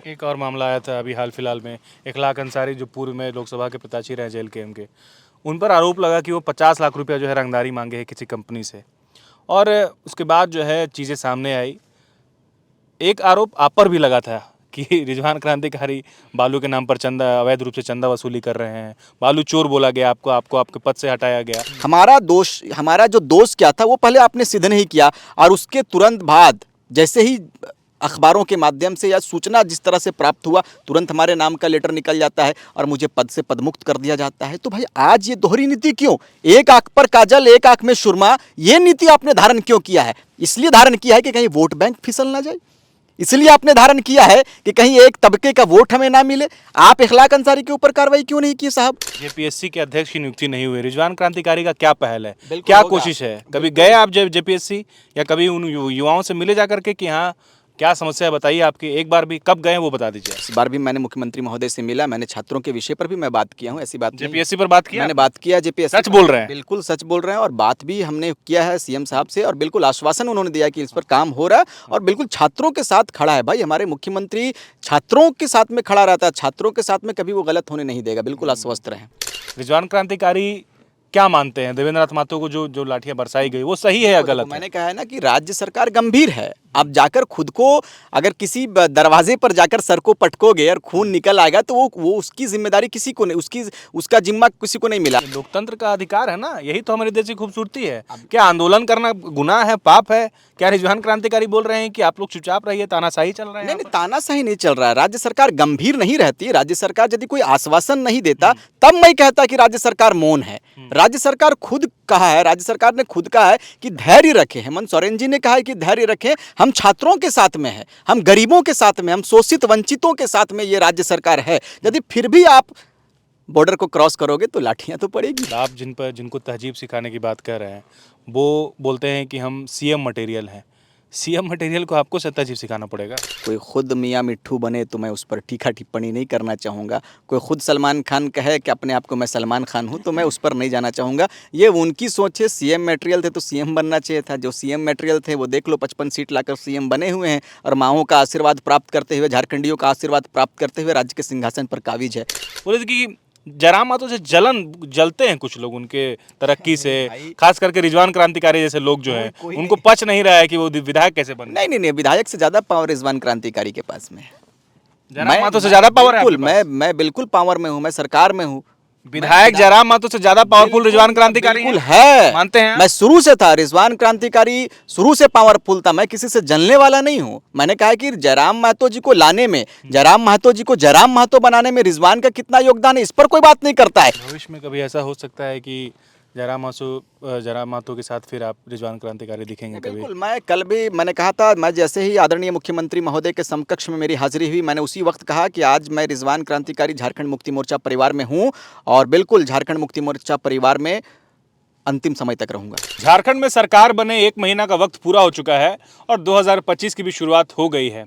एक और मामला आया था अभी हाल फिलहाल में, इखलाक अंसारी जो पूर्व में लोकसभा के प्रत्याशी रहे जेल के के, उन पर आरोप लगा कि वो 50 लाख रुपया जो है रंगदारी मांगे हैं किसी कंपनी से। और उसके बाद जो है चीज़ें सामने आई। एक आरोप आप पर भी लगा था कि रिजवान क्रांतिकारी बालू के नाम पर चंदा, अवैध रूप से चंदा वसूली कर रहे हैं, बालू चोर बोला गया आपको, आपके पद से हटाया गया। हमारा जो दोष क्या था वो पहले आपने सिद्ध नहीं किया, और उसके तुरंत बाद जैसे ही अखबारों के माध्यम से या सूचना जिस तरह से प्राप्त हुआ, तुरंत हमारे नाम का लेटर निकल जाता है और मुझे पद से पदमुक्त कर दिया जाता है। तो भाई आज ये दोहरी नीति क्यों? एक आंख पर काजल एक आंख में सुरमा, ये नीति आपने धारण क्यों किया है? इसलिए धारण किया है कि कहीं वोट बैंक फिसल ना जाए, इसलिए आपने धारण किया है कि कहीं एक तबके का वोट हमें ना मिले। आप इखलाक अंसारी के ऊपर कार्रवाई क्यों नहीं की साहब? जेपीएससी के अध्यक्ष की नियुक्ति नहीं हुई, रिजवान क्रांतिकारी का क्या पहल है, बिल्कुल क्या होगा। कोशिश है? कभी गए आप जेपीएससी या कभी उन युवाओं से मिले जाकर के कि हाँ क्या समस्या है बताइए आपकी? एक बार भी कब गए वो बता दीजिए। इस बार भी मैंने मुख्यमंत्री महोदय से मिला, मैंने छात्रों के विषय पर भी मैं बात किया हूँ, ऐसी बात नहीं। जेपीएससी पर बात किया मैंने आपने? बात किया जेपीएससी सच बोल रहे हैं? बिल्कुल सच बोल रहे हैं, और बात भी हमने किया है सीएम साहब से, और बिल्कुल आश्वासन उन्होंने दिया कि इस पर काम हो रहा है, और बिल्कुल छात्रों के साथ खड़ा है। भाई हमारे मुख्यमंत्री छात्रों के साथ में खड़ा रहता है, छात्रों के साथ में कभी वो गलत होने नहीं देगा, बिल्कुल आश्वस्त रहें। रिजवान क्रांतिकारी क्या मानते हैं देवेंद्र नाथ महतो को जो लाठियां बरसाई गई वो सही है या गलत है? मैंने कहा है ना कि राज्य सरकार गंभीर है। आप जाकर खुद को अगर किसी दरवाजे पर जाकर सर को पटकोगे और खून निकल आएगा तो वो उसकी जिम्मेदारी किसी को नहीं, उसका जिम्मा किसी को नहीं मिला। लोकतंत्र का अधिकार है ना, यही तो हमारे देश की खूबसूरती है। क्या आंदोलन करना गुनाह है, पाप है? क्या रिजवान क्रांतिकारी बोल रहे हैं कि आप लोग चुपचाप रहिए, तानाशाही चल रहा है? नहीं, तानाशाही नहीं चल रहा है। राज्य सरकार गंभीर नहीं रहती। राज्य सरकार यदि कोई आश्वासन नहीं देता तब मैं कहता कि राज्य सरकार मौन है। राज्य सरकार खुद कहा है, राज्य सरकार ने खुद कहा है कि धैर्य रखें। हेमंत सोरेन जी ने कहा है कि धैर्य रखें, हम छात्रों के साथ में है, हम गरीबों के साथ में, हम शोषित वंचितों के साथ में ये राज्य सरकार है। यदि फिर भी आप बॉर्डर को क्रॉस करोगे तो लाठियां तो पड़ेगी। आप जिनको तहजीब सिखाने की बात कर रहे हैं वो बोलते हैं कि हम सीएम मटेरियल हैं। सीएम मटेरियल को आपको तहजीब सिखाना पड़ेगा? कोई खुद मियाँ मिट्ठू बने तो मैं उस पर तीखा टिप्पणी नहीं करना चाहूँगा। कोई खुद सलमान खान कहे कि अपने आप को मैं सलमान खान हूँ तो मैं उस पर नहीं जाना चाहूँगा। ये उनकी सोच है। सीएम मटेरियल थे तो सीएम बनना चाहिए था। जो सीएम मटेरियल थे वो देख लो 55 सीट लाकर सीएम बने हुए हैं, और माओं का आशीर्वाद प्राप्त करते हुए, झारखंडियों का आशीर्वाद प्राप्त करते हुए राज्य के सिंहासन पर काबिज है। बोले कि जयराम मातो से जलते हैं कुछ लोग उनके तरक्की से, खास करके रिजवान क्रांतिकारी जैसे लोग जो हैं उनको पच नहीं रहा है कि वो विधायक कैसे बन। नहीं, विधायक से ज्यादा पावर रिजवान क्रांतिकारी के पास में है। जयराम मातो से ज्यादा पावर है आपके पास? मैं बिल्कुल पावर में हूँ, मैं सरकार में हूँ। विधायक जयराम मातो से ज्यादा पावरफुल रिजवान क्रांतिकारी बिल्कुल है, मानते हैं? मैं शुरू से था, रिजवान क्रांतिकारी शुरू से पावरफुल था। मैं किसी से जलने वाला नहीं हूँ। मैंने कहा कि जयराम महतो जी को लाने में, जयराम महतो जी को जयराम महतो बनाने में रिजवान का कितना योगदान है, इस पर कोई बात नहीं करता है। भविष्य में कभी ऐसा हो सकता है कि जयराम महतो के साथ फिर आप रिजवान क्रांतिकारी दिखेंगे कभी? बिल्कुल, मैं कल भी मैंने कहा था, मैं जैसे ही आदरणीय मुख्यमंत्री महोदय के समकक्ष में मेरी हाजिरी हुई, मैंने उसी वक्त कहा कि आज मैं रिजवान क्रांतिकारी झारखंड मुक्ति मोर्चा परिवार में हूं, और बिल्कुल झारखंड मुक्ति मोर्चा परिवार में अंतिम समय तक रहूंगा। झारखंड में सरकार बने 1 महीना का वक्त पूरा हो चुका है और 2025 की भी शुरुआत हो गई है।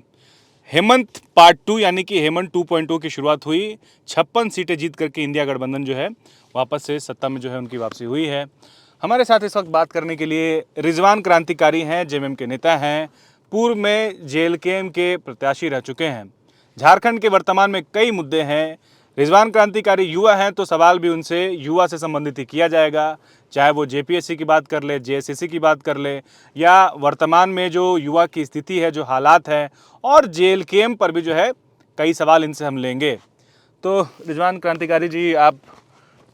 हेमंत पार्ट 2 यानी कि हेमंत 2.0 की शुरुआत हुई। 56 सीटें जीत करके इंडिया गठबंधन जो है वापस से सत्ता में जो है उनकी वापसी हुई है। हमारे साथ इस वक्त बात करने के लिए रिजवान क्रांतिकारी हैं, जेएमएम के नेता हैं, पूर्व में जेएलकेएम के प्रत्याशी रह चुके हैं। झारखंड के वर्तमान में कई मुद्दे हैं। रिजवान क्रांतिकारी युवा हैं तो सवाल भी उनसे युवा से संबंधित ही किया जाएगा, चाहे वो जेपीएससी की बात कर ले, जेएसएससी की बात कर ले, या वर्तमान में जो युवा की स्थिति है, जो हालात हैं, और जेएलकेएम पर भी जो है कई सवाल इनसे हम लेंगे। तो रिजवान क्रांतिकारी जी, आप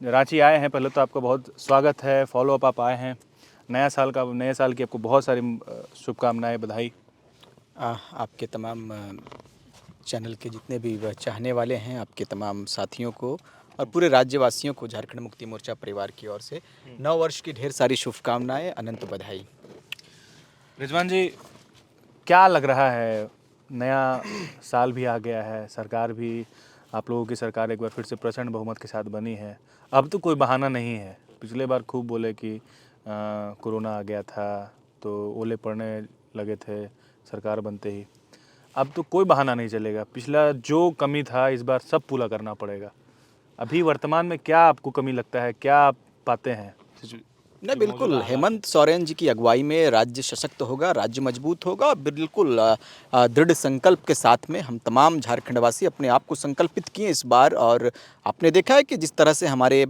रांची आए हैं, पहले तो आपका बहुत स्वागत है। फॉलोअप आप आए हैं, नए साल की आपको बहुत सारी शुभकामनाएं, बधाई। आपके तमाम चैनल के जितने भी चाहने वाले हैं, आपके तमाम साथियों को और पूरे राज्यवासियों को झारखंड मुक्ति मोर्चा परिवार की ओर से नव वर्ष की ढेर सारी शुभकामनाएं, अनंत बधाई। रिजवान जी, क्या लग रहा है, नया साल भी आ गया है, सरकार भी, आप लोगों की सरकार एक बार फिर से प्रचंड बहुमत के साथ बनी है। अब तो कोई बहाना नहीं है। पिछले बार खूब बोले कि कोरोना आ गया था तो ओले पड़ने लगे थे सरकार बनते ही। अब तो कोई बहाना नहीं चलेगा। पिछला जो कमी था इस बार सब पूरा करना पड़ेगा। अभी वर्तमान में क्या आपको कमी लगता है, क्या आप पाते हैं? नहीं, जो बिल्कुल मौजूदा हालात हैं। हेमंत सोरेन जी की अगुवाई में राज्य सशक्त होगा, राज्य मजबूत होगा और बिल्कुल दृढ़ संकल्प के साथ में हम तमाम झारखंडवासी अपने आप को संकल्पित किए इस बार। और आपने देखा है कि जिस तरह से हमारे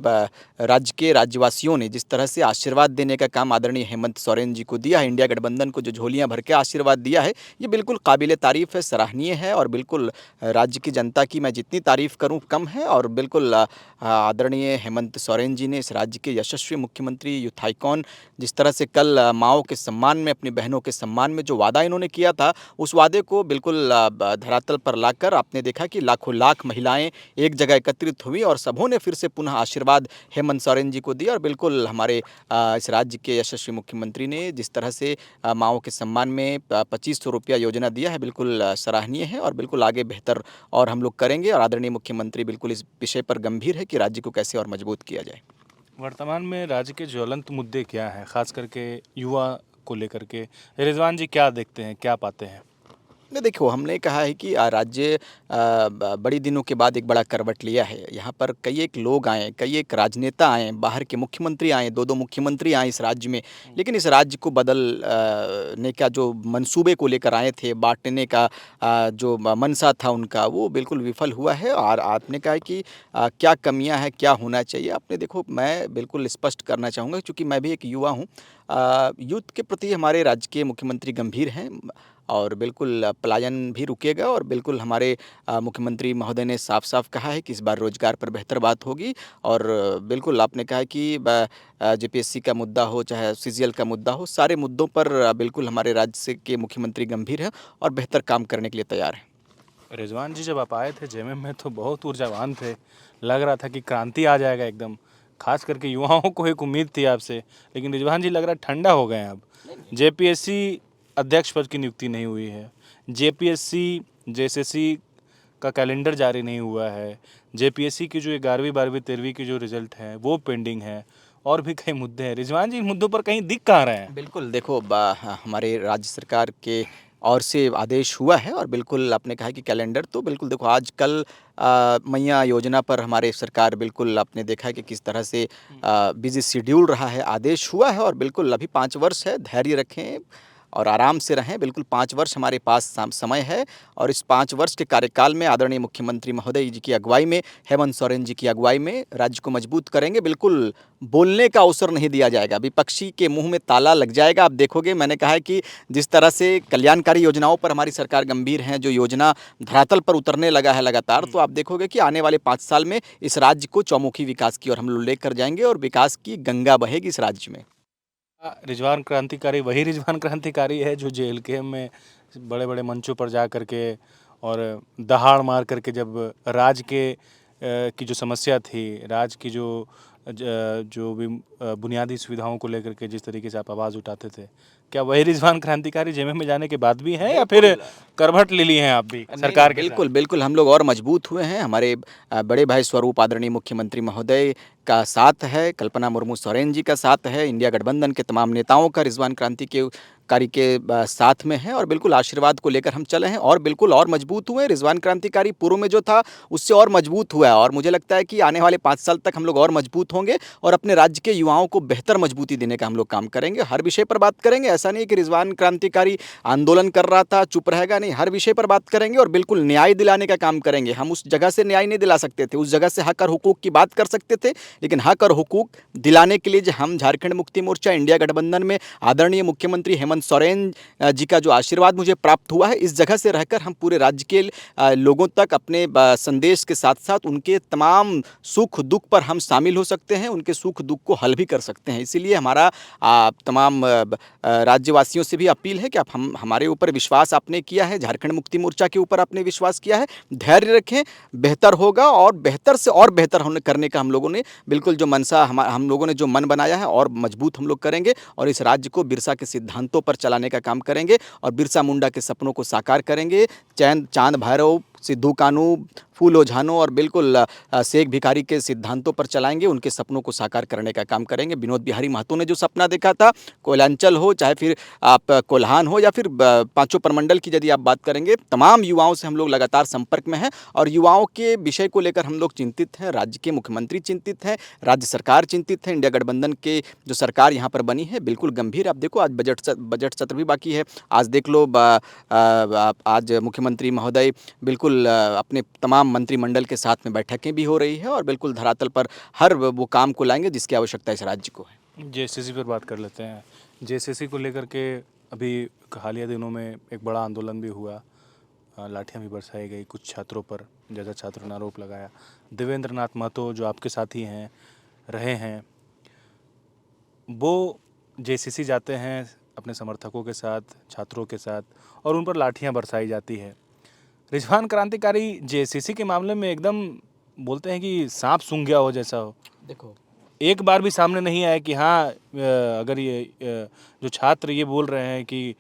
राज्य के राज्यवासियों ने जिस तरह से आशीर्वाद देने का काम आदरणीय हेमंत सोरेन जी को दिया है, इंडिया गठबंधन को जो झोलियां भर के आशीर्वाद दिया है, ये बिल्कुल काबिले तारीफ़ है, सराहनीय है। और बिल्कुल राज्य की जनता की मैं जितनी तारीफ़ करूँ कम है। और बिल्कुल आदरणीय हेमंत सोरेन जी ने इस राज्य के यशस्वी मुख्यमंत्री यूथ आइकॉन, जिस तरह से कल माँओं के सम्मान में, अपनी बहनों के सम्मान में जो वादा इन्होंने किया था, उस वादे को बिल्कुल धरातल पर लाकर आपने देखा कि लाखों लाख महिलाएं एक जगह एकत्रित हुई और सबों ने फिर से पुनः आशीर्वाद हेमंत सोरेन जी को दिया। और बिल्कुल हमारे इस राज्य के यशस्वी मुख्यमंत्री ने जिस तरह से माँओं के सम्मान में 2500 रुपया योजना दिया है, बिल्कुल सराहनीय है। और बिल्कुल आगे बेहतर और हम लोग करेंगे। और आदरणीय मुख्यमंत्री बिल्कुल इस विषय पर गंभीर है कि राज्य को कैसे और मजबूत किया जाए। वर्तमान में राज्य के ज्वलंत मुद्दे क्या हैं, खास करके युवा को लेकर के? रिजवान जी क्या देखते हैं, क्या पाते हैं? नहीं, देखो, हमने कहा है कि राज्य बड़ी दिनों के बाद एक बड़ा करवट लिया है। यहाँ पर कई एक लोग आए, कई एक राजनेता आए, बाहर के मुख्यमंत्री आए, 2-2 मुख्यमंत्री आए इस राज्य में। लेकिन इस राज्य को ने का जो मंसूबे को लेकर आए थे, बाँटने का जो मनसा था उनका, वो बिल्कुल विफल हुआ है। और आपने कहा है कि क्या कमियाँ हैं, क्या होना चाहिए? आपने देखो, मैं बिल्कुल स्पष्ट करना चाहूँगा क्योंकि मैं भी एक युवा हूँ। यूथ के प्रति हमारे राज्य के मुख्यमंत्री गंभीर हैं और बिल्कुल पलायन भी रुकेगा। और बिल्कुल हमारे मुख्यमंत्री महोदय ने साफ-साफ कहा है कि इस बार रोज़गार पर बेहतर बात होगी। और बिल्कुल आपने कहा है कि जेपीएससी का मुद्दा हो, चाहे सीजीएल का मुद्दा हो, सारे मुद्दों पर बिल्कुल हमारे राज्य से के मुख्यमंत्री गंभीर हैं और बेहतर काम करने के लिए तैयार हैं। रिजवान जी, जब आप आए थे जेएमएम में तो बहुत ऊर्जावान थे, लग रहा था कि क्रांति आ जाएगा एकदम। खास करके युवाओं को एक उम्मीद थी आपसे, लेकिन रिजवान जी लग रहा है ठंडा हो गए हैं अब। जेपीएससी अध्यक्ष पद की नियुक्ति नहीं हुई है, जेपीएससी जेएसएससी का कैलेंडर जारी नहीं हुआ है, जेपीएससी की जो 11वीं 12वीं 13वीं की जो रिजल्ट है वो पेंडिंग है, और भी कई मुद्दे हैं। रिजवान जी, इन मुद्दों पर कहीं दिख कहाँ रहे हैं? बिल्कुल, देखो, हमारे राज्य सरकार के ओर से आदेश हुआ है। और बिल्कुल आपने कहा कि कैलेंडर, तो बिल्कुल देखो, आजकल मैया योजना पर हमारे सरकार, बिल्कुल आपने देखा है कि किस तरह से बिज़ी शेड्यूल रहा है। आदेश हुआ है और बिल्कुल अभी 5 वर्ष है, धैर्य रखें और आराम से रहें। बिल्कुल 5 वर्ष हमारे पास समय है। और इस 5 वर्ष के कार्यकाल में आदरणीय मुख्यमंत्री महोदय जी की अगुवाई में, हेमंत सोरेन जी की अगुवाई में राज्य को मजबूत करेंगे। बिल्कुल बोलने का अवसर नहीं दिया जाएगा, विपक्षी के मुंह में ताला लग जाएगा। आप देखोगे, मैंने कहा है कि जिस तरह से कल्याणकारी योजनाओं पर हमारी सरकार गंभीर है, जो योजना धरातल पर उतरने लगा है लगातार, तो आप देखोगे कि आने वाले 5 साल में इस राज्य को चौमुखी विकास की ओर हम लोग लेकर जाएंगे और विकास की गंगा बहेगी इस राज्य में। रिजवान क्रांतिकारी वही रिजवान क्रांतिकारी है जो जेएलके में बड़े बड़े मंचों पर जा करके और दहाड़ मार करके, जब राज के की जो समस्या थी, राज की जो भी बुनियादी सुविधाओं को लेकर के जिस तरीके से आप आवाज़ उठाते थे, क्या वही रिजवान क्रांतिकारी जेएमएम में जाने के बाद भी हैं, या फिर करवट ले लिए हैं आप भी नहीं, सरकार के साथ? बिल्कुल, बिल्कुल हम लोग और मजबूत हुए हैं। हमारे बड़े भाई स्वरूप आदरणीय मुख्यमंत्री महोदय का साथ है, कल्पना मुर्मू सोरेन जी का साथ है, इंडिया गठबंधन के तमाम नेताओं का रिजवान क्रांतिकारी के साथ में है। और बिल्कुल आशीर्वाद को लेकर हम चले हैं और बिल्कुल और मजबूत हुए हैं। रिजवान क्रांतिकारी पूर्व में जो था उससे और मजबूत हुआ है। और मुझे लगता है कि आने वाले 5 साल तक हम लोग और मजबूत होंगे और अपने राज्य के युवाओं को बेहतर मजबूती देने का हम लोग काम करेंगे। हर विषय पर बात करेंगे, ऐसा नहीं है कि रिजवान क्रांतिकारी आंदोलन कर रहा था चुप रहेगा, नहीं, हर विषय पर बात करेंगे और बिल्कुल न्याय दिलाने का काम करेंगे। हम उस जगह से न्याय नहीं दिला सकते थे, उस जगह से हक और हुकूक की बात कर सकते थे, लेकिन हक और हुकूक दिलाने के लिए जो हम झारखंड मुक्ति मोर्चा इंडिया गठबंधन में आदरणीय मुख्यमंत्री हेमंत सोरेन जी का जो आशीर्वाद मुझे प्राप्त हुआ है, इस जगह से रहकर हम पूरे राज्य के लोगों तक अपने संदेश के साथ साथ उनके तमाम सुख दुख पर हम शामिल हो सकते हैं, उनके सुख दुख को हल भी कर सकते हैं। इसीलिए हमारा तमाम राज्यवासियों से भी अपील है कि आप हमारे ऊपर विश्वास आपने किया है, झारखंड मुक्ति मोर्चा के ऊपर आपने विश्वास किया है, धैर्य रखें, बेहतर होगा। और बेहतर से और बेहतर होने करने का हम लोगों ने बिल्कुल जो मनसा हम लोगों ने जो मन बनाया है और मजबूत हम लोग करेंगे और इस राज्य को बिरसा के सिद्धांतों पर चलाने का काम करेंगे और बिरसा मुंडा के सपनों को साकार करेंगे। चांद भैरव सिद्धू कानू, फूलो झानो और बिल्कुल शेख भिखारी के सिद्धांतों पर चलाएंगे, उनके सपनों को साकार करने का काम करेंगे। विनोद बिहारी महतो ने जो सपना देखा था, कोयलांचल हो, चाहे फिर आप कोल्हान हो या फिर पांचों प्रमंडल की यदि आप बात करेंगे, तमाम युवाओं से हम लोग लगातार संपर्क में हैं और युवाओं के विषय को लेकर हम लोग चिंतित हैं। राज्य के मुख्यमंत्री चिंतित हैं, राज्य सरकार चिंतित है। इंडिया गठबंधन के जो सरकार यहाँ पर बनी है बिल्कुल गंभीर। आप देखो आज बजट सत्र भी बाकी है, आज देख लो आज मुख्यमंत्री महोदय बिल्कुल अपने तमाम मंत्रिमंडल के साथ में बैठकें भी हो रही है और बिल्कुल धरातल पर हर वो काम को लाएंगे जिसकी आवश्यकता इस राज्य को है। जेएसएससी पर बात कर लेते हैं। जेएसएससी को लेकर के अभी हालिया दिनों में एक बड़ा आंदोलन भी हुआ, लाठियां भी बरसाई गई कुछ छात्रों पर, जैसा छात्रों ने आरोप लगाया। देवेंद्र नाथ महतो जो आपके साथी हैं रहे हैं, वो जेएसएससी जाते हैं अपने समर्थकों के साथ, छात्रों के साथ, और उन पर लाठियां बरसाई जाती है। रिजवान क्रांतिकारी जेएसएससी के मामले में एकदम बोलते हैं कि सांप सूंघ गया हो जैसा हो। देखो एक बार भी सामने नहीं आया कि हाँ अगर ये जो छात्र ये बोल रहे हैं कि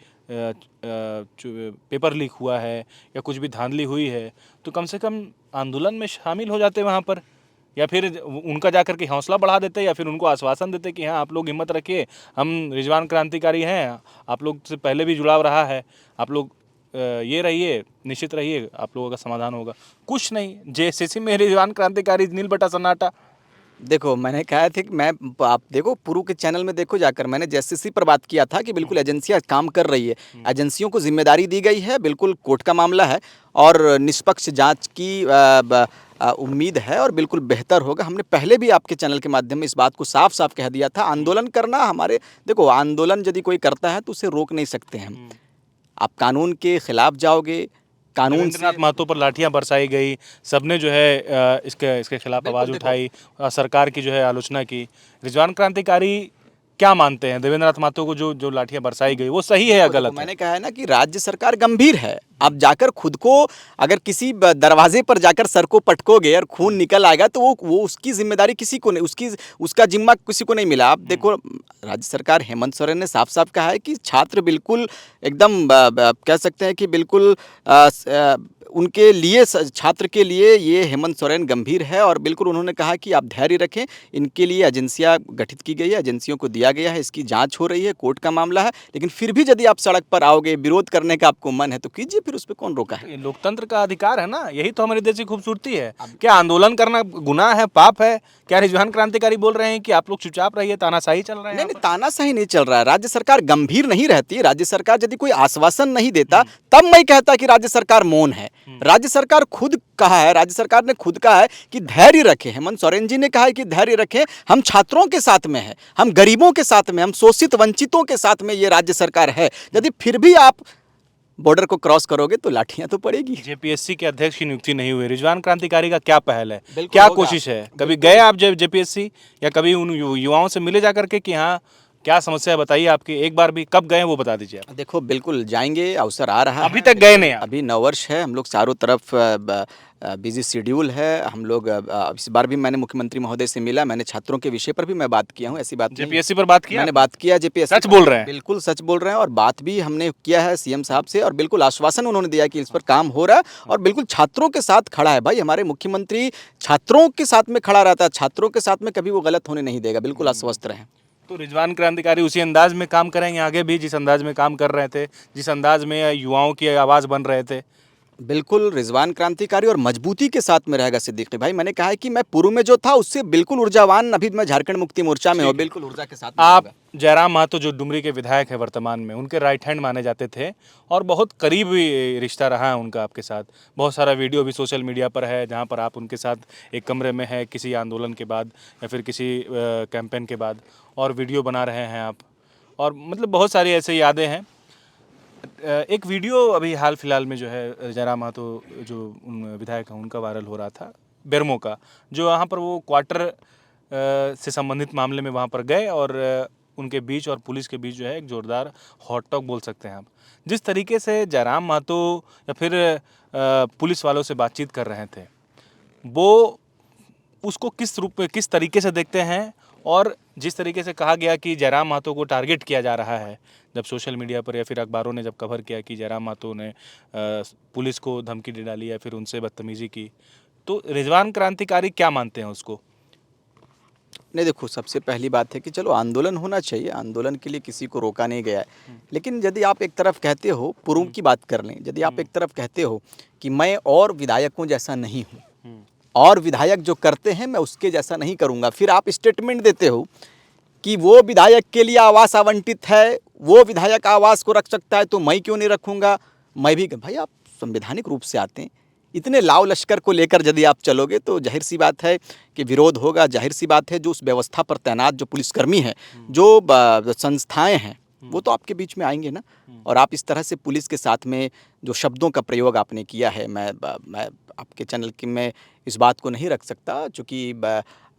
पेपर लीक हुआ है या कुछ भी धांधली हुई है तो कम से कम आंदोलन में शामिल हो जाते वहाँ पर, या फिर उनका जाकर के हौसला बढ़ा देते या फिर उनको आश्वासन देते कि हाँ आप लोग हिम्मत रखिए, हम रिजवान क्रांतिकारी हैं, आप लोग से पहले भी जुड़ाव रहा है, आप लोग ये रहिए, निश्चित रहिए, आप लोगों का समाधान होगा। कुछ नहीं, जेएसएससी में रिजवान क्रांतिकारी नील बटा सन्नाटा। देखो मैंने कहा था कि मैं आप देखो पुरु के चैनल में देखो जाकर, मैंने जेएसएससी पर बात किया था कि बिल्कुल एजेंसियां काम कर रही है, एजेंसियों को जिम्मेदारी दी गई है, बिल्कुल कोर्ट का मामला है और निष्पक्ष जांच की उम्मीद है और बिल्कुल बेहतर होगा। हमने पहले भी आपके चैनल के माध्यम में इस बात को साफ साफ कह दिया था। आंदोलन करना हमारे, देखो आंदोलन यदि कोई करता है तो उसे रोक नहीं सकते हम। आप कानून के खिलाफ जाओगे, कानून देवेंद्रनाथ महतो पर लाठियां बरसाई गई, सबने जो है इसके खिलाफ आवाज़ उठाई, सरकार की जो है आलोचना की। रिजवान क्रांतिकारी क्या मानते हैं देवेंद्रनाथ महतो को जो लाठियां बरसाई गई वो सही है या गलत है? मैंने कहा है ना कि राज्य सरकार गंभीर है। आप जाकर खुद को अगर किसी दरवाजे पर जाकर सर को पटकोगे और खून निकल आएगा तो वो उसकी जिम्मेदारी किसी को नहीं, उसका जिम्मा किसी को नहीं मिला। आप देखो राज्य सरकार हेमंत सोरेन ने साफ साफ कहा है कि छात्र बिल्कुल एकदम कह सकते हैं कि बिल्कुल उनके लिए, छात्र के लिए ये हेमंत सोरेन गंभीर है और बिल्कुल उन्होंने कहा कि आप धैर्य रखें, इनके लिए एजेंसियां गठित की गई है, एजेंसियों को दिया गया है, इसकी जांच हो रही है, कोर्ट का मामला है। लेकिन फिर भी यदि आप सड़क पर आओगे, विरोध करने का आपको मन है तो कीजिए, फिर उस पर कौन रोका है? ये लोकतंत्र का अधिकार है ना, यही तो हमारे देश की खूबसूरती है। क्या आंदोलन करना गुनाह है, पाप है? क्या रिजवान क्रांतिकारी बोल रहे हैं कि आप लोग चुपचाप रहिए, तानाशाही चल रहा है? नहीं, तानाशाही नहीं चल रहा है। राज्य सरकार गंभीर नहीं रहती। राज्य सरकार यदि कोई आश्वासन नहीं देता तब मैं कहता कि राज्य सरकार मौन है। राज्य सरकार खुद कहा है, राज्य सरकार ने खुद कहा है कि धैर्य रखें। हेमंत सोरेन जी ने कहा है कि धैर्य रखें, हम छात्रों के साथ में है, हम गरीबों के साथ में, हम शोषित वंचितों के साथ में ये राज्य सरकार है। यदि फिर भी आप बॉर्डर को क्रॉस करोगे तो लाठियां तो पड़ेगी। जेपीएससी के अध्यक्ष की नियुक्ति नहीं हुई, रिजवान क्रांतिकारी का क्या पहल है, बिल्कुल क्या होगा। कोशिश है? कभी गए आप जेपीएससी या कभी उन युवाओं से मिले जाकर के कि हाँ क्या समस्या है बताइए आपकी? एक बार भी कब गए वो बता दीजिए आप। देखो बिल्कुल जाएंगे, अवसर आ रहा है। अभी तक गए नहीं आप? अभी नववर्ष है, हम लोग चारों तरफ बिजी शेड्यूल है। हम लोग इस बार भी मैंने मुख्यमंत्री महोदय से मिला, मैंने छात्रों के विषय पर भी मैं बात किया हूँ, ऐसी बात नहीं। जेपीएससी पर बात किया मैंने बात किया जेपीएससी। सच बोल रहे हैं? बिल्कुल सच बोल रहे हैं और बात भी हमने किया है सीएम साहब से और बिल्कुल आश्वासन उन्होंने दिया कि इस पर काम हो रहा है और बिल्कुल छात्रों के साथ खड़ा है। भाई हमारे मुख्यमंत्री छात्रों के साथ में खड़ा रहता है, छात्रों के साथ में कभी वो गलत होने नहीं देगा। बिल्कुल आश्वस्त रहें। तो रिजवान क्रांतिकारी उसी अंदाज में काम करेंगे आगे भी जिस अंदाज में काम कर रहे थे, जिस अंदाज में युवाओं की आवाज़ बन रहे थे? बिल्कुल रिजवान क्रांतिकारी और मजबूती के साथ में रहेगा सिद्दीकी भाई। मैंने कहा है कि मैं पूर्व में जो था उससे बिल्कुल ऊर्जावान, अभी मैं झारखंड मुक्ति मोर्चा में हूँ, बिल्कुल ऊर्जा के साथ में आप रहूंगा। जयराम महतो जो डुमरी के विधायक है वर्तमान में, उनके राइट हैंड माने जाते थे और बहुत करीबी रिश्ता रहा है उनका आपके साथ। बहुत सारा वीडियो भी सोशल मीडिया पर है जहां पर आप उनके साथ एक कमरे में है किसी आंदोलन के बाद या फिर किसी कैंपेन के बाद और वीडियो बना रहे हैं आप, और मतलब बहुत सारी ऐसे यादें हैं। एक वीडियो अभी हाल फिलहाल में जो है जयराम महतो जो विधायक हैं उनका वायरल हो रहा था बेरमो का, जो वहाँ पर वो क्वार्टर से संबंधित मामले में वहाँ पर गए और उनके बीच और पुलिस के बीच जो है एक जोरदार हॉट टॉक बोल सकते हैं आप। जिस तरीके से जयराम महतो या फिर पुलिस वालों से बातचीत कर रहे थे वो उसको किस रूप में, किस तरीके से देखते हैं और जिस तरीके से कहा गया कि जयराम महतो को टारगेट किया जा रहा है, जब सोशल मीडिया पर या फिर अखबारों ने जब कवर किया कि जयराम महतो ने पुलिस को धमकी दे डाली या फिर उनसे बदतमीजी की, तो रिजवान क्रांतिकारी क्या मानते हैं उसको? नहीं देखो, सबसे पहली बात है कि चलो आंदोलन होना चाहिए, आंदोलन के लिए किसी को रोका नहीं गया है। लेकिन यदि आप एक तरफ कहते हो, पूर्व की बात कर लें, यदि आप एक तरफ कहते हो कि मैं और विधायकों जैसा नहीं हूँ और विधायक जो करते हैं मैं उसके जैसा नहीं करूँगा, फिर आप स्टेटमेंट देते हो कि वो विधायक के लिए आवास आवंटित है, वो विधायक आवास को रख सकता है तो मैं क्यों नहीं रखूँगा। मैं भी, भाई आप संवैधानिक रूप से आते हैं, इतने लाव लश्कर को लेकर यदि आप चलोगे तो जाहिर सी बात है कि विरोध होगा। जाहिर सी बात है जो उस व्यवस्था पर तैनात जो पुलिसकर्मी हैं, जो संस्थाएं हैं, वो तो आपके बीच में आएंगे ना। और आप इस तरह से पुलिस के साथ में जो शब्दों का प्रयोग आपने किया है, मैं आपके चैनल की में इस बात को नहीं रख सकता, चूँकि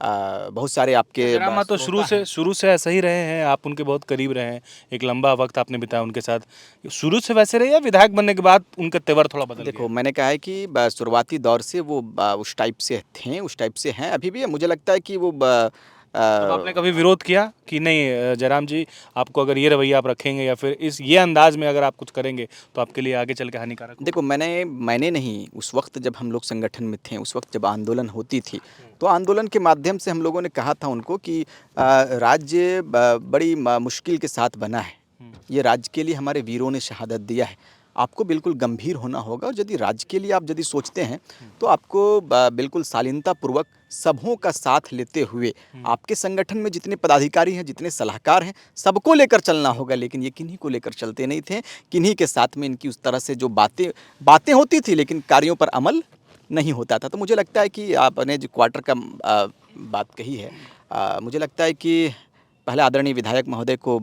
बहुत सारे आपके जयराम महतो शुरू से ऐसा ही रहे हैं, आप उनके बहुत करीब रहे हैं, एक लंबा वक्त आपने बिताया उनके साथ। शुरू से वैसे रहे या विधायक बनने के बाद उनका तेवर थोड़ा बदल देखो, गया? मैंने कहा है कि शुरुआती दौर से वो उस टाइप से थे, उस टाइप से हैं, अभी भी है। मुझे लगता है कि वो तब आपने कभी विरोध किया कि नहीं जयराम जी, आपको अगर ये रवैया आप रखेंगे या फिर ये अंदाज में अगर आप कुछ करेंगे तो आपके लिए आगे चल के हानिकारक होगा? देखो, मैंने नहीं, उस वक्त जब हम लोग संगठन में थे, उस वक्त जब आंदोलन होती थी, तो आंदोलन के माध्यम से हम लोगों ने कहा था उनको कि राज्य बड़ी मुश्किल के साथ बना है। ये राज्य के लिए हमारे वीरों ने शहादत दिया है। आपको बिल्कुल गंभीर होना होगा, और यदि राज्य के लिए आप यदि सोचते हैं तो आपको बिल्कुल शालीनतापूर्वक सबों का साथ लेते हुए आपके संगठन में जितने पदाधिकारी हैं, जितने सलाहकार हैं, सबको लेकर चलना होगा। लेकिन ये किन्हीं को लेकर चलते नहीं थे, किन्हीं के साथ में इनकी उस तरह से जो बातें होती थी, लेकिन कार्यों पर अमल नहीं होता था। तो मुझे लगता है कि आपने जो क्वार्टर का बात कही है, मुझे लगता है कि पहले आदरणीय विधायक महोदय को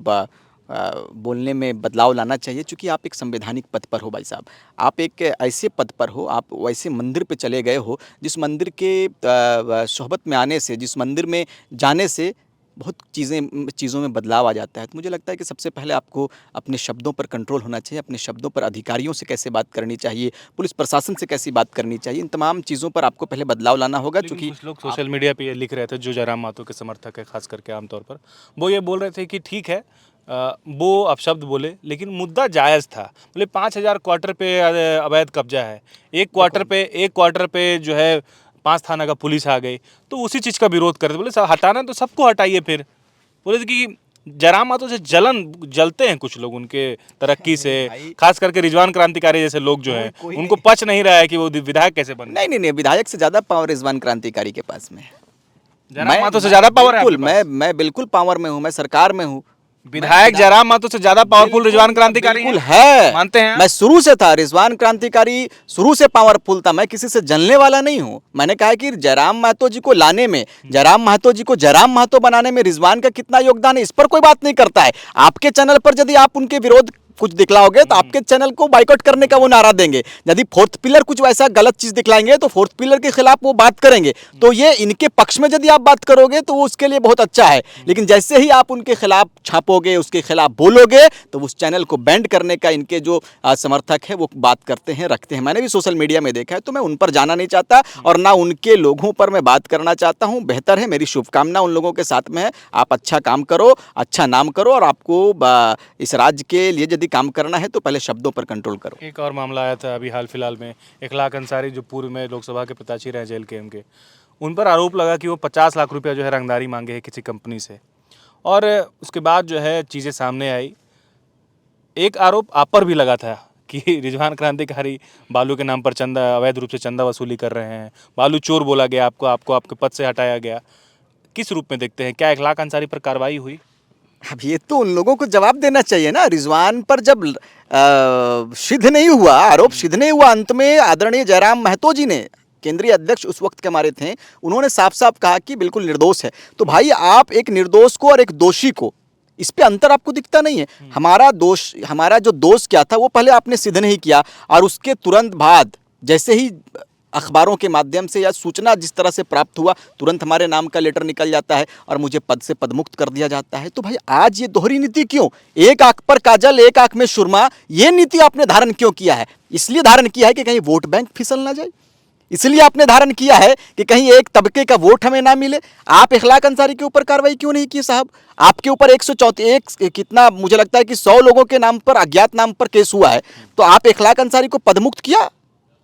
बोलने में बदलाव लाना चाहिए, क्योंकि आप एक संवैधानिक पद पर हो भाई साहब। आप एक ऐसे पद पर हो, आप वैसे मंदिर पे चले गए हो जिस मंदिर के सोहबत में आने से, जिस मंदिर में जाने से बहुत चीज़ों में बदलाव आ जाता है। तो मुझे लगता है कि सबसे पहले आपको अपने शब्दों पर कंट्रोल होना चाहिए, अपने शब्दों पर अधिकारियों से कैसे बात करनी चाहिए, पुलिस प्रशासन से कैसी बात करनी चाहिए, इन तमाम चीज़ों पर आपको पहले बदलाव लाना होगा। क्योंकि कुछ लोग सोशल मीडिया पे ये लिख रहे थे, जो जयराम महतो के समर्थक है खास करके आमतौर पर, वो ये बोल रहे थे कि ठीक है वो अपशब्द बोले लेकिन मुद्दा जायज़ था। बोले 5,000 क्वार्टर पे अवैध कब्जा है, एक क्वार्टर पे जो है 5 थाना का पुलिस आ गई, तो उसी चीज़ का विरोध करते। बोले सब हटाना तो सबको हटाइए। फिर बोले थे कि जयराम महतो से जलते हैं कुछ लोग उनके तरक्की से, खास करके रिजवान क्रांतिकारी जैसे लोग जो हैं, उनको पच नहीं रहा है कि वो विधायक कैसे बन गए। नहीं, विधायक से ज़्यादा पावर रिजवान क्रांतिकारी के पास में है। जयराम महतो से ज़्यादा पावर है आपके पास? मैं बिल्कुल पावर में हूँ, मैं सरकार में हूँ। विधायक जयराम महतो से ज्यादा पावरफुल रिजवान क्रांतिकारी है, मानते हैं? मैं शुरू से था, रिजवान क्रांतिकारी शुरू से पावरफुल था, मैं किसी से जलने वाला नहीं हूँ। मैंने कहा कि जयराम महतो जी को लाने में, जयराम महतो जी को जयराम महतो बनाने में रिजवान का कितना योगदान है, इस पर कोई बात नहीं करता है। आपके चैनल पर यदि आप उनके विरोध कुछ दिखलाओगे तो आपके चैनल को बाइकआउट करने का वो नारा देंगे। यदि फोर्थ पिलर कुछ वैसा गलत चीज दिखलाएंगे तो फोर्थ पिलर के खिलाफ वो बात करेंगे। तो ये इनके पक्ष में यदि आप बात करोगे तो वो उसके लिए बहुत अच्छा है, लेकिन जैसे ही आप उनके खिलाफ छापोगे, उसके खिलाफ बोलोगे, तो उस चैनल को बैंड करने का इनके जो समर्थक है वो बात करते हैं, रखते हैं। मैंने भी सोशल मीडिया में देखा है, तो मैं उन पर जाना नहीं चाहता और ना उनके लोगों पर मैं बात करना चाहता हूँ। बेहतर है, मेरी शुभकामना उन लोगों के साथ में है। आप अच्छा काम करो, अच्छा नाम करो, और आपको इस राज्य के लिए यदि काम करना है तो पहले शब्दों पर कंट्रोल करो। एक और मामला आया था अभी हाल फिलहाल में, इखलाक अंसारी जो पूर्व में लोकसभा के प्रत्याशी रहे जेल के के, उन पर आरोप लगा कि वो 50 लाख रुपया जो है रंगदारी मांगे है किसी कंपनी से, और उसके बाद जो है चीज़ें सामने आई। एक आरोप आप पर भी लगा था कि रिजवान क्रांतिकारी बालू के नाम पर चंदा, अवैध रूप से चंदा वसूली कर रहे हैं, बालू चोर बोला गया, आपको आपके पद से हटाया गया। किस रूप में देखते हैं, क्या इखलाक अंसारी पर कार्रवाई हुई? अब ये तो उन लोगों को जवाब देना चाहिए ना। रिजवान पर जब सिद्ध नहीं हुआ, आरोप सिद्ध नहीं हुआ, अंत में आदरणीय जयराम महतो जी ने, केंद्रीय अध्यक्ष उस वक्त के हमारे थे, उन्होंने साफ साफ कहा कि बिल्कुल निर्दोष है। तो भाई आप एक निर्दोष को और एक दोषी को, इस पे अंतर आपको दिखता नहीं है। हमारा जो दोष क्या था वो पहले आपने सिद्ध नहीं किया, और उसके तुरंत बाद जैसे ही अखबारों के माध्यम से या सूचना जिस तरह से प्राप्त हुआ, तुरंत हमारे नाम का लेटर निकल जाता है और मुझे पद से पदमुक्त कर दिया जाता है। तो भाई आज ये दोहरी नीति क्यों? एक आंख पर काजल, एक आंख में सुरमा, ये नीति आपने धारण क्यों किया है? इसलिए धारण किया है कि कहीं वोट बैंक फिसल ना जाए। इसलिए आपने धारण किया है कि कहीं एक तबके का वोट हमें ना मिले। आप इखलाक अंसारी के ऊपर कार्रवाई क्यों नहीं की साहब? आपके ऊपर 134 कितना, मुझे लगता है कि 100 लोगों के नाम पर, अज्ञात नाम पर केस हुआ है, तो आप इखलाक अंसारी को पदमुक्त किया?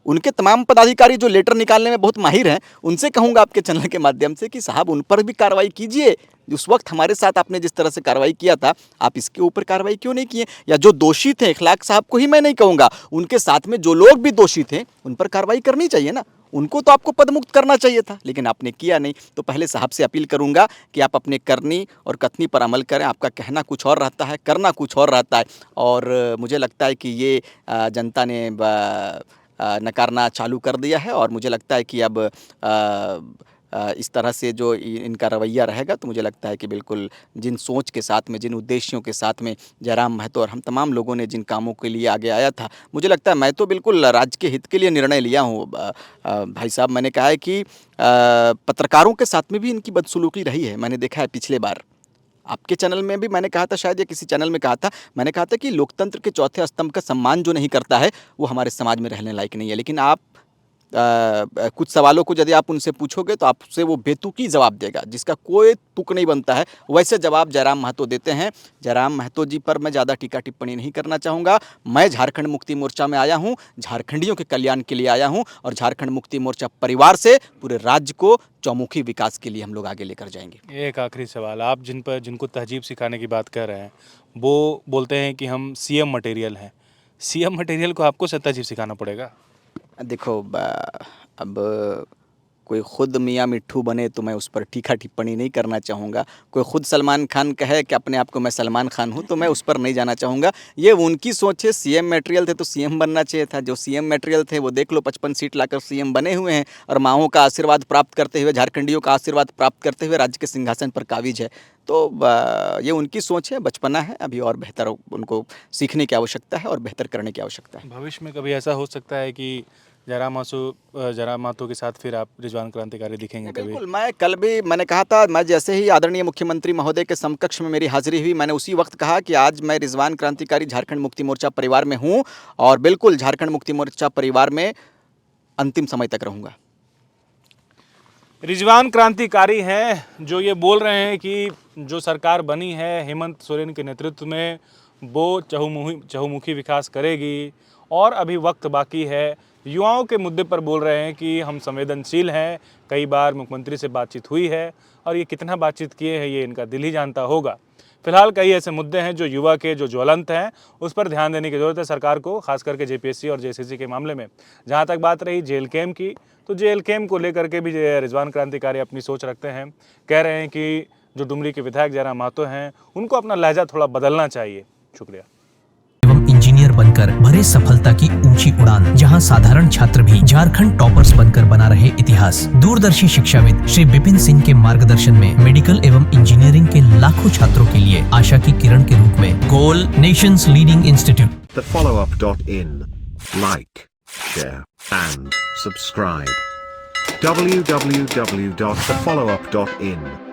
उनके तमाम पदाधिकारी जो लेटर निकालने में बहुत माहिर हैं, उनसे कहूंगा आपके चैनल के माध्यम से कि साहब उन पर भी कार्रवाई कीजिए। उस वक्त हमारे साथ आपने जिस तरह से कार्रवाई किया था, आप इसके ऊपर कार्रवाई क्यों नहीं किए? या जो दोषी थे, इखलाक साहब को ही मैं नहीं कहूंगा, उनके साथ में जो लोग भी दोषी थे उन पर कार्रवाई करनी चाहिए ना। उनको तो आपको पदमुक्त करना चाहिए था, लेकिन आपने किया नहीं। तो पहले साहब से अपील करूंगा कि आप अपने करनी और कथनी पर अमल करें। आपका कहना कुछ और रहता है, करना कुछ और रहता है, और मुझे लगता है कि ये जनता ने नकारना चालू कर दिया है। और मुझे लगता है कि अब इस तरह से जो इनका रवैया रहेगा, तो मुझे लगता है कि बिल्कुल जिन सोच के साथ में, जिन उद्देश्यों के साथ में जयराम महतो और हम तमाम लोगों ने जिन कामों के लिए आगे आया था, मुझे लगता है मैं तो बिल्कुल राज्य के हित के लिए निर्णय लिया हूँ। भाई साहब, मैंने कहा है कि पत्रकारों के साथ में भी इनकी बदसलूकी रही है। मैंने देखा है पिछले बार आपके चैनल में भी मैंने कहा था, शायद या किसी चैनल में कहा था, मैंने कहा था कि लोकतंत्र के चौथे स्तंभ का सम्मान जो नहीं करता है वो हमारे समाज में रहने लायक नहीं है। लेकिन आप कुछ सवालों को यदि आप उनसे पूछोगे तो आपसे वो बेतुकी जवाब देगा, जिसका कोई तुक नहीं बनता है। वैसे जवाब जयराम महतो देते हैं। जयराम महतो जी पर मैं ज़्यादा टीका टिप्पणी नहीं करना चाहूँगा। मैं झारखंड मुक्ति मोर्चा में आया हूँ, झारखंडियों के कल्याण के लिए आया हूँ, और झारखंड मुक्ति मोर्चा परिवार से पूरे राज्य को चौमुखी विकास के लिए हम लोग आगे लेकर जाएंगे। एक आखिरी सवाल, आप जिनको तहजीब सिखाने की बात कर रहे हैं, वो बोलते हैं कि हम सीएम मटेरियल हैं। सीएम मटेरियल को आपको तहजीब सिखाना पड़ेगा? देखो, अब कोई ख़ुद मियाँ मिट्ठू बने तो मैं उस पर टीका टिप्पणी नहीं करना चाहूँगा। कोई ख़ुद सलमान खान कहे कि अपने आप को मैं सलमान खान हूँ, तो मैं उस पर नहीं जाना चाहूँगा। ये उनकी सोच है। सीएम मटेरियल थे तो सीएम बनना चाहिए था। जो सीएम मटेरियल थे वो देख लो 55 सीट लाकर सीएम बने हुए हैं, और माओं का आशीर्वाद प्राप्त करते हुए, झारखंडियों का आशीर्वाद प्राप्त करते हुए राज्य के सिंहासन पर काबिज है। तो ये उनकी सोच है, बचपना है, अभी और बेहतर उनको सीखने की आवश्यकता है और बेहतर करने की आवश्यकता है। भविष्य में कभी ऐसा हो सकता है कि जयराम महतो के साथ फिर आप रिजवान क्रांतिकारी दिखेंगे कभी? बिल्कुल, मैं कल भी मैंने कहा था, मैं जैसे ही आदरणीय मुख्यमंत्री महोदय के समकक्ष में मेरी हाजिरी हुई, मैंने उसी वक्त कहा कि आज मैं रिजवान क्रांतिकारी झारखंड मुक्ति मोर्चा परिवार में हूं, और बिल्कुल झारखंड मुक्ति मोर्चा परिवार में अंतिम समय तक रहूंगा। रिजवान क्रांतिकारी हैं जो ये बोल रहे हैं कि जो सरकार बनी है हेमंत सोरेन के नेतृत्व में, वो चहुमुखी विकास करेगी, और अभी वक्त बाकी है। युवाओं के मुद्दे पर बोल रहे हैं कि हम संवेदनशील हैं, कई बार मुख्यमंत्री से बातचीत हुई है, और ये कितना बातचीत किए हैं ये इनका दिल ही जानता होगा। फिलहाल कई ऐसे मुद्दे हैं जो युवा के जो ज्वलंत हैं, उस पर ध्यान देने की ज़रूरत है सरकार को, खास करके जेपीएससी और जेसीसी के मामले में। जहां तक बात रही जेल कैम्प की, तो जेल कैम्प को लेकर के भी रिजवान क्रांतिकारी अपनी सोच रखते हैं। कह रहे हैं कि जो डुमरी के विधायक जयराम महतो हैं, उनको अपना लहजा थोड़ा बदलना चाहिए। शुक्रिया। एवं इंजीनियर बनकर भरे सफलता की ऊंची उड़ान, जहां साधारण छात्र भी झारखंड टॉपर्स बनकर बना रहे इतिहास। दूरदर्शी शिक्षाविद श्री विपिन सिंह के मार्गदर्शन में मेडिकल एवं इंजीनियरिंग के लाखों छात्रों के लिए आशा की किरण के रूप में goal nation's leading institute. TheFollowUp.in. Like, share and subscribe. www.thefollowup.in